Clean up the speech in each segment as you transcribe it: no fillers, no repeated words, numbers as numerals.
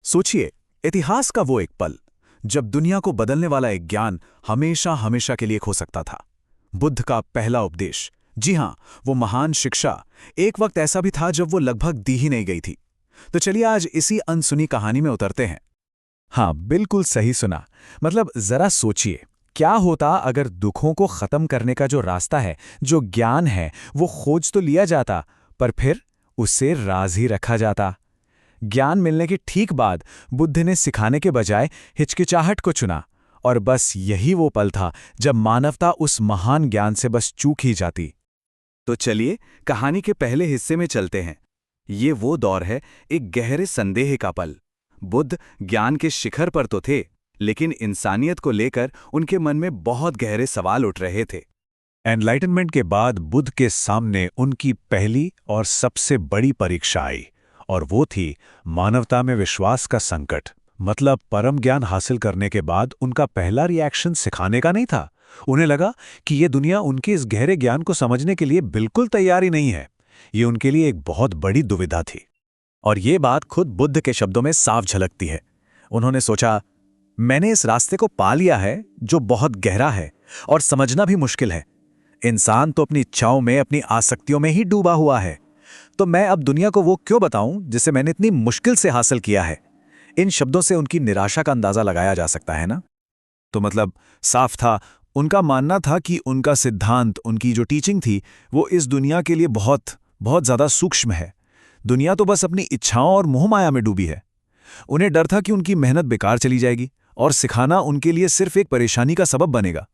सोचिए, इतिहास का वो एक पल जब दुनिया को बदलने वाला एक ज्ञान हमेशा हमेशा के लिए खो सकता था। बुद्ध का पहला उपदेश, जी हां, वो महान शिक्षा, एक वक्त ऐसा भी था जब वो लगभग दी ही नहीं गई थी। तो चलिए आज इसी अनसुनी कहानी में उतरते हैं। हाँ, बिल्कुल सही सुना। मतलब जरा सोचिए, क्या होता अगर दुखों को खत्म करने का जो रास्ता है, जो ज्ञान है, वो खोज तो लिया जाता, पर फिर उसे राज ही रखा जाता। ज्ञान मिलने के ठीक बाद बुद्ध ने सिखाने के बजाय हिचकिचाहट को चुना, और बस यही वो पल था जब मानवता उस महान ज्ञान से बस चूक ही जाती। तो चलिए कहानी के पहले हिस्से में चलते हैं। ये वो दौर है, एक गहरे संदेह का पल। बुद्ध ज्ञान के शिखर पर तो थे, लेकिन इंसानियत को लेकर उनके मन में बहुत गहरे सवाल उठ रहे थे। एनलाइटनमेंट के बाद बुद्ध के सामने उनकी पहली और सबसे बड़ी परीक्षा आई, और वो थी मानवता में विश्वास का संकट। मतलब परम ज्ञान हासिल करने के बाद उनका पहला रिएक्शन सिखाने का नहीं था। उन्हें लगा कि ये दुनिया उनके इस गहरे ज्ञान को समझने के लिए बिल्कुल तैयार ही नहीं है। ये उनके लिए एक बहुत बड़ी दुविधा थी। और ये बात खुद बुद्ध के शब्दों में साफ झलकती है। उन्होंने सोचा, मैंने इस रास्ते को पा लिया है जो बहुत गहरा है और समझना भी मुश्किल है। इंसान तो अपनी इच्छाओं में, अपनी आसक्तियों में ही डूबा हुआ है। तो मैं अब दुनिया को वो क्यों बताऊं जिसे मैंने इतनी मुश्किल से हासिल किया है। इन शब्दों से उनकी निराशा का अंदाजा लगाया जा सकता है ना। तो मतलब साफ था, उनका मानना था कि उनका सिद्धांत, उनकी जो टीचिंग थी, वो इस दुनिया के लिए बहुत बहुत ज्यादा सूक्ष्म है। दुनिया तो बस अपनी इच्छाओं और मोहमाया में डूबी है। उन्हें डर था कि उनकी मेहनत बेकार चली जाएगी और सिखाना उनके लिए सिर्फ एक परेशानी का सबब बनेगा।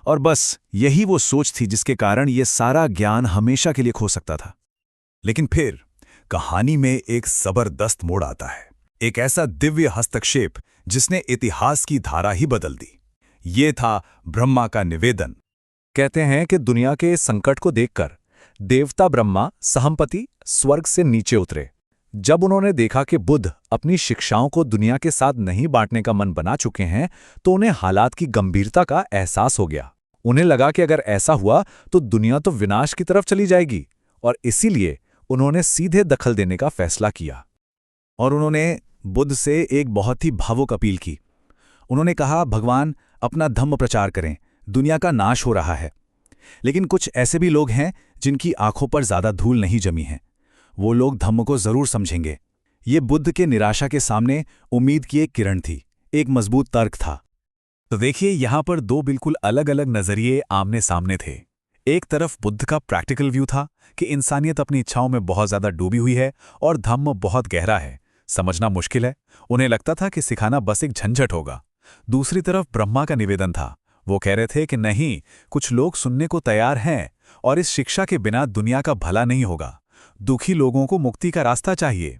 और बस यही वो सोच थी जिसके कारण ये सारा ज्ञान हमेशा के लिए खो सकता था। लेकिन फिर कहानी में एक जबरदस्त मोड़ आता है, एक ऐसा दिव्य हस्तक्षेप जिसने इतिहास की धारा ही बदल दी। ये था ब्रह्मा का निवेदन। कहते हैं कि दुनिया के संकट को देखकर देवता ब्रह्मा सहमपति स्वर्ग से नीचे उतरे। जब उन्होंने देखा कि बुद्ध अपनी शिक्षाओं को दुनिया के साथ नहीं बांटने का मन बना चुके हैं, तो उन्हें हालात की गंभीरता का एहसास हो गया। उन्हें लगा कि अगर ऐसा हुआ तो दुनिया तो विनाश की तरफ चली जाएगी, और इसीलिए उन्होंने सीधे दखल देने का फैसला किया। और उन्होंने बुद्ध से एक बहुत ही भावुक अपील की। उन्होंने कहा, भगवान, अपना धम्म प्रचार करें, दुनिया का नाश हो रहा है। लेकिन कुछ ऐसे भी लोग हैं जिनकी आंखों पर ज्यादा धूल नहीं जमी है। वो लोग धम्म को जरूर समझेंगे। ये बुद्ध के निराशा के सामने उम्मीद की एक किरण थी, एक मजबूत तर्क था। तो देखिए, यहां पर दो बिल्कुल अलग अलग नजरिए आमने सामने थे। एक तरफ बुद्ध का प्रैक्टिकल व्यू था कि इंसानियत अपनी इच्छाओं में बहुत ज्यादा डूबी हुई है और धम्म बहुत गहरा है, समझना मुश्किल है। उन्हें लगता था कि सिखाना बस एक झंझट होगा। दूसरी तरफ ब्रह्मा का निवेदन था। वो कह रहे थे कि नहीं, कुछ लोग सुनने को तैयार हैं, और इस शिक्षा के बिना दुनिया का भला नहीं होगा। दुखी लोगों को मुक्ति का रास्ता चाहिए।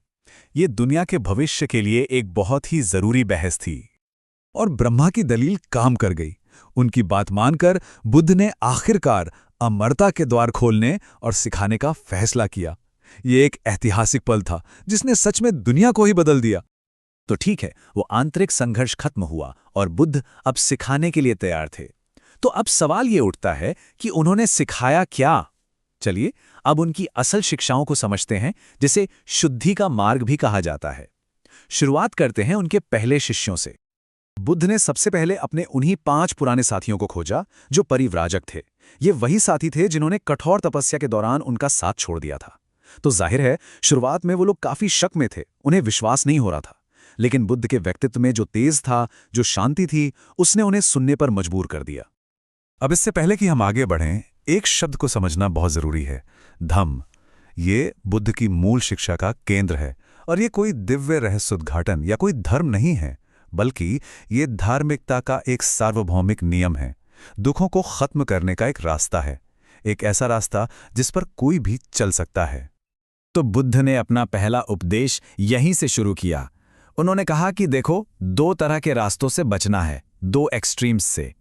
ये दुनिया के भविष्य के लिए एक बहुत ही जरूरी बहस थी। और ब्रह्मा की दलील काम कर गई। उनकी बात मानकर बुद्ध ने आखिरकार अमरता के द्वार खोलने और सिखाने का फैसला किया। ये एक ऐतिहासिक पल था जिसने सच में दुनिया को ही बदल दिया। तो ठीक है, वो आंतरिक संघर्ष खत्म हुआ और बुद्ध अब सिखाने के लिए तैयार थे। तो अब सवाल ये उठता है कि उन्होंने सिखाया क्या? चलिए अब उनकी असल शिक्षाओं को समझते हैं, जिसे शुद्धि का मार्ग भी कहा जाता है। शुरुआत करते हैं उनके पहले शिष्यों से। बुद्ध ने सबसे पहले अपने उन्हीं 5 पुराने साथियों को खोजा जो परिव्राजक थे। ये वही साथी थे जिन्होंने कठोर तपस्या के दौरान उनका साथ छोड़ दिया था। तो जाहिर है, शुरुआत में वो लोग काफी शक में थे, उन्हें विश्वास नहीं हो रहा था। लेकिन बुद्ध के व्यक्तित्व में जो तेज था, जो शांति थी, उसने उन्हें सुनने पर मजबूर कर दिया। अब इससे पहले कि हम आगे बढ़ें, एक शब्द को समझना बहुत जरूरी है, धम्म। ये बुद्ध की मूल शिक्षा का केंद्र है, और ये कोई दिव्य रहस्योद्घाटन या कोई धर्म नहीं है, बल्कि ये धार्मिकता का एक सार्वभौमिक नियम है। दुखों को खत्म करने का एक रास्ता है, एक ऐसा रास्ता जिस पर कोई भी चल सकता है। तो बुद्ध ने अपना पहला उपदेश यहीं से शुरू किया। उन्होंने कहा कि देखो, 2 तरह के रास्तों से बचना है, 2 एक्सट्रीम्स से।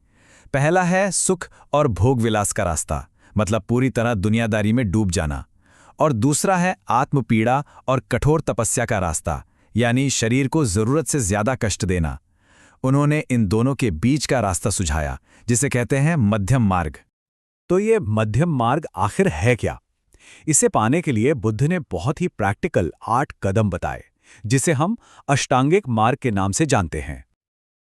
पहला है सुख और भोग विलास का रास्ता, मतलब पूरी तरह दुनियादारी में डूब जाना। और दूसरा है आत्मपीड़ा और कठोर तपस्या का रास्ता, यानी शरीर को जरूरत से ज्यादा कष्ट देना। उन्होंने इन दोनों के बीच का रास्ता सुझाया, जिसे कहते हैं मध्यम मार्ग। तो ये मध्यम मार्ग आखिर है क्या? इसे पाने के लिए बुद्ध ने बहुत ही प्रैक्टिकल 8 कदम बताए। जिसे हम अष्टांगिक मार्ग के नाम से जानते हैं।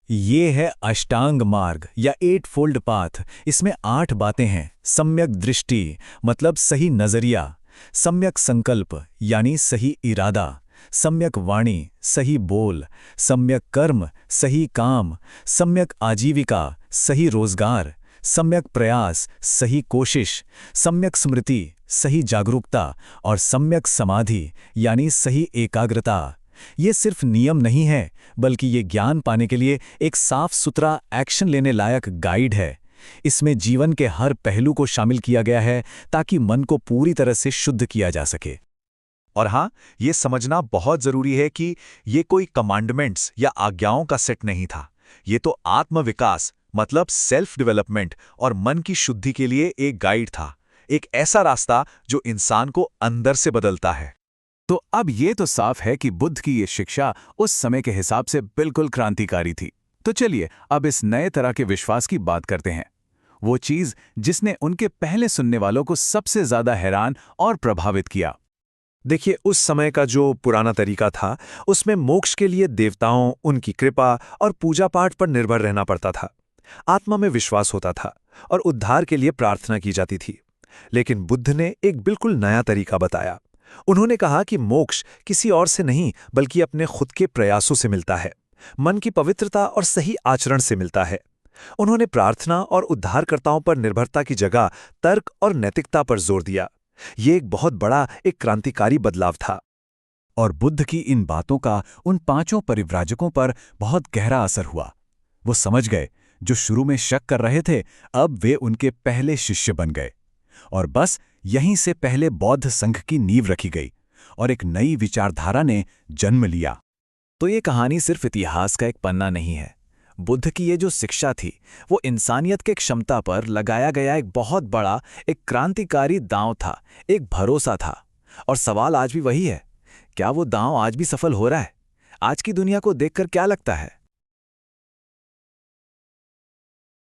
ये है अष्टांग मार्ग या 8 फोल्ड पाथ। इसमें 8 बातें हैं। सम्यक दृष्टि मतलब सही नजरिया, सम्यक संकल्प यानी सही इरादा, सम्यक वाणी सही बोल, सम्यक कर्म सही काम, सम्यक आजीविका सही रोजगार, सम्यक प्रयास सही कोशिश, सम्यक स्मृति सही जागरूकता और सम्यक समाधि यानी सही एकाग्रता। ये सिर्फ नियम नहीं है, बल्कि ये ज्ञान पाने के लिए एक साफ सुथरा एक्शन लेने लायक गाइड है। इसमें जीवन के हर पहलू को शामिल किया गया है ताकि मन को पूरी तरह से शुद्ध किया जा सके। और हाँ, ये समझना बहुत जरूरी है कि ये कोई कमांडमेंट्स या आज्ञाओं का सेट नहीं था। ये तो आत्मविकास मतलब सेल्फ डेवलपमेंट और मन की शुद्धि के लिए एक गाइड था, एक ऐसा रास्ता जो इंसान को अंदर से बदलता है। तो अब ये तो साफ है कि बुद्ध की ये शिक्षा उस समय के हिसाब से बिल्कुल क्रांतिकारी थी। तो चलिए अब इस नए तरह के विश्वास की बात करते हैं, वो चीज जिसने उनके पहले सुनने वालों को सबसे ज्यादा हैरान और प्रभावित किया। देखिए, उस समय का जो पुराना तरीका था उसमें मोक्ष के लिए देवताओं, उनकी कृपा और पूजा पाठ पर निर्भर रहना पड़ता था। आत्मा में विश्वास होता था और उद्धार के लिए प्रार्थना की जाती थी। लेकिन बुद्ध ने एक बिल्कुल नया तरीका बताया। उन्होंने कहा कि मोक्ष किसी और से नहीं बल्कि अपने खुद के प्रयासों से मिलता है, मन की पवित्रता और सही आचरण से मिलता है। उन्होंने प्रार्थना और उद्धारकर्ताओं पर निर्भरता की जगह तर्क और नैतिकता पर जोर दिया। ये एक बहुत बड़ा, एक क्रांतिकारी बदलाव था। और बुद्ध की इन बातों का उन 5 परिव्राजकों पर बहुत गहरा असर हुआ। वो समझ गए, जो शुरू में शक कर रहे थे अब वे उनके पहले शिष्य बन गए। और बस यहीं से पहले बौद्ध संघ की नींव रखी गई और एक नई विचारधारा ने जन्म लिया। तो ये कहानी सिर्फ इतिहास का एक पन्ना नहीं है। बुद्ध की ये जो शिक्षा थी वो इंसानियत के क्षमता पर लगाया गया एक बहुत बड़ा, एक क्रांतिकारी दांव था, एक भरोसा था। और सवाल आज भी वही है, क्या वो दांव आज भी सफल हो रहा है? आज की दुनिया को देखकर क्या लगता है?